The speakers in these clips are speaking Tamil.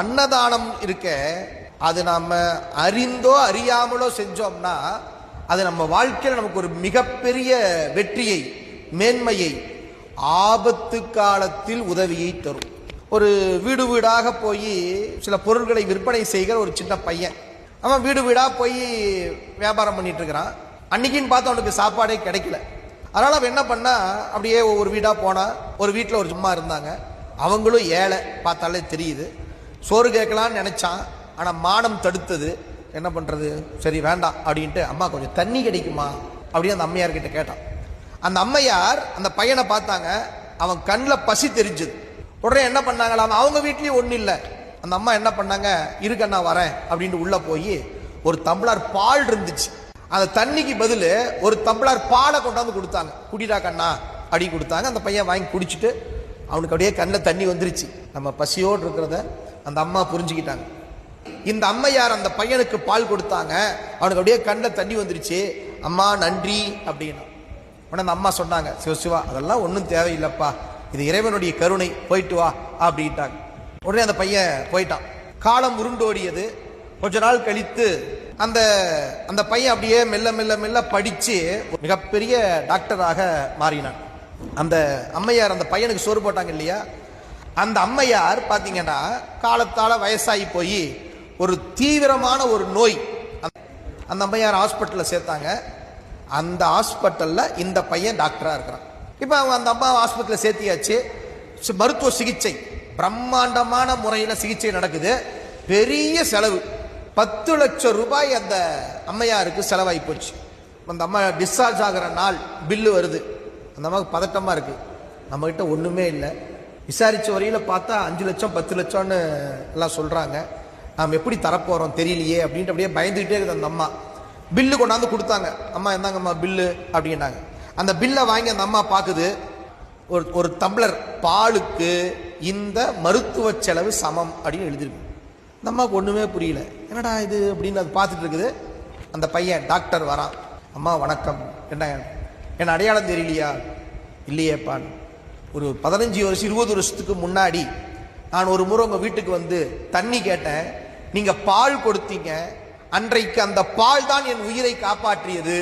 அன்னதானம் இருக்க, அது நாம அறிந்தோ அறியாமலோ செஞ்சோம்னா அது நம்ம வாழ்க்கையில் நமக்கு ஒரு மிகப்பெரிய வெற்றியை, மேன்மையை, ஆபத்து காலத்தில் உதவியை தரும். ஒரு வீடு வீடாக போய் சில பொருட்களை விற்பனை செய்கிற ஒரு சின்ன பையன், அவன் வீடு வீடா போய் வியாபாரம் பண்ணிட்டு இருக்கிறான். அன்னைக்குன்னு பார்த்து அவனுக்கு சாப்பாடே கிடைக்கல. அதனால அவன் என்ன பண்ணா, அப்படியே ஒவ்வொரு வீடா போனா. ஒரு வீட்டில் ஒரு சும்மா இருந்தாங்க, அவங்களும் ஏழை, பார்த்தாலே தெரியுது. சோறு கேட்கலான்னு நினைச்சான், ஆனா மானம் தடுத்தது. என்ன பண்றது, சரி வேண்டாம் அப்படின்ட்டு, அம்மா கொஞ்சம் தண்ணி கிடைக்குமா அப்படின்னு அந்த அம்மையார் கிட்ட கேட்டான். அந்த அம்மையார் அந்த பையனை பார்த்தாங்க, அவன் கண்ணில் பசி தெரிஞ்சது. உடனே என்ன பண்ணாங்களாம், அவங்க வீட்லயும் ஒன்றும் இல்லை. அந்த அம்மா என்ன பண்ணாங்க, இருக்கண்ணா வரேன் அப்படின்ட்டு உள்ள போய் ஒரு டம்ளர் பால் இருந்துச்சு, அந்த தண்ணிக்கு பதில் ஒரு டம்ளர் பாலை கொண்டாந்து கொடுத்தாங்க. குடிடா கண்ணா அப்படி கொடுத்தாங்க. அந்த பையன் வாங்கி குடிச்சிட்டு அவனுக்கு அப்படியே கண்ணில் தண்ணி வந்துருச்சு. நம்ம பசியோடு இருக்கிறத அந்த அம்மா புரிஞ்சுக்கிட்டாங்க. இந்த அம்மையார் அந்த பையனுக்கு பால் கொடுத்தாங்க, அவனுக்கு அப்படியே கண்ணில் தண்ணி வந்துருச்சு. அம்மா நன்றி அப்படின்னா. உடனே அந்த அம்மா சொன்னாங்க, சிவசிவா அதெல்லாம் ஒன்றும் தேவையில்லைப்பா, இது இறைவனுடைய கருணை, போயிட்டு வா அப்படின்ட்டாங்க. உடனே அந்த பையன் போயிட்டான். காலம் உருண்டோடியது. கொஞ்ச நாள் கழித்து அந்த அந்த பையன் அப்படியே மெல்ல மெல்ல மெல்ல படிச்சு மிகப்பெரிய டாக்டராக மாறினான். அந்த அம்மையார் அந்த பையனுக்கு சோறு போட்டாங்க இல்லையா, அந்த அம்மையார் பார்த்தீங்கன்னா காலத்தால வயசாகி போய் ஒரு தீவிரமான ஒரு நோய், அந்த அம்மையார் ஹாஸ்பிட்டலில் சேர்த்தாங்க. அந்த ஹாஸ்பிட்டலில் இந்த பையன் டாக்டராக இருக்கிறான். இப்போ அவங்க அந்த அம்மா ஹாஸ்பிட்டலில் சேர்த்தியாச்சு. மருத்துவ சிகிச்சை பிரம்மாண்டமான முறையில் சிகிச்சை நடக்குது. பெரிய செலவு, 10 லட்சம் ரூபாய் அந்த அம்மையாருக்கு செலவாகி போச்சு. அந்த அம்மா டிஸ்சார்ஜ் ஆகிற நாள் பில்லு வருது. அந்த அம்மாவுக்கு பதட்டமாக இருக்குது, நம்மகிட்ட ஒன்றுமே இல்லை. விசாரித்த வரையில் பார்த்தா 5 லட்சம் 10 லட்சம்னு எல்லாம் சொல்கிறாங்க. நாம் எப்படி தரப்போகிறோம் தெரியலையே அப்படின்ட்டு அப்படியே பயந்துகிட்டே இருக்குது அந்த அம்மா. பில்லு கொண்டாந்து கொடுத்தாங்க. அம்மா என்னங்கம்மா பில்லு அப்படின்னாங்க. அந்த பில்லை வாங்கி அந்த அம்மா பார்க்குது, ஒரு டம்ளர் பாலுக்கு இந்த மருத்துவ செலவு சமம் அப்படின்னு எழுதிருக்கு. அந்த அம்மாவுக்கு ஒன்றுமே புரியல, என்னடா இது அப்படின்னு அது பார்த்துட்டு இருக்குது. அந்த பையன் டாக்டர் வரான். அம்மா வணக்கம், என்ன அடையாளம் தெரியலையா? இல்லையேப்பான், ஒரு 15 வருஷம் 20 வருஷத்துக்கு முன்னாடி நான் ஒரு முறை உங்கள் வீட்டுக்கு வந்து தண்ணி கேட்டேன், நீங்கள் பால் கொடுத்தீங்க. அன்றைக்கு அந்த பால் தான் என் உயிரை காப்பாற்றியது.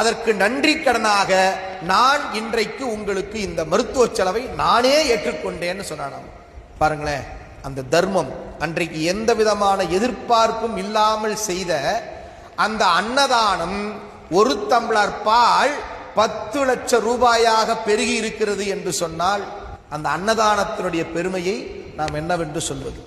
அதற்கு நன்றி கடனாக நான் இன்றைக்கு உங்களுக்கு இந்த மருத்துவ செலவை நானே ஏற்றுக்கொண்டேன்னு சொன்னான். பாருங்களேன், அந்த தர்மம், அன்றைக்கு எந்த விதமான எதிர்பார்ப்பும் இல்லாமல் செய்த அந்த அன்னதானம், ஒரு டம்ளர் பால் 10 லட்சம் ரூபாயாக பெருகி இருக்கிறது என்று சொன்னால் அந்த அன்னதானத்தினுடைய பெருமையை நாம் என்னவென்று சொல்வது?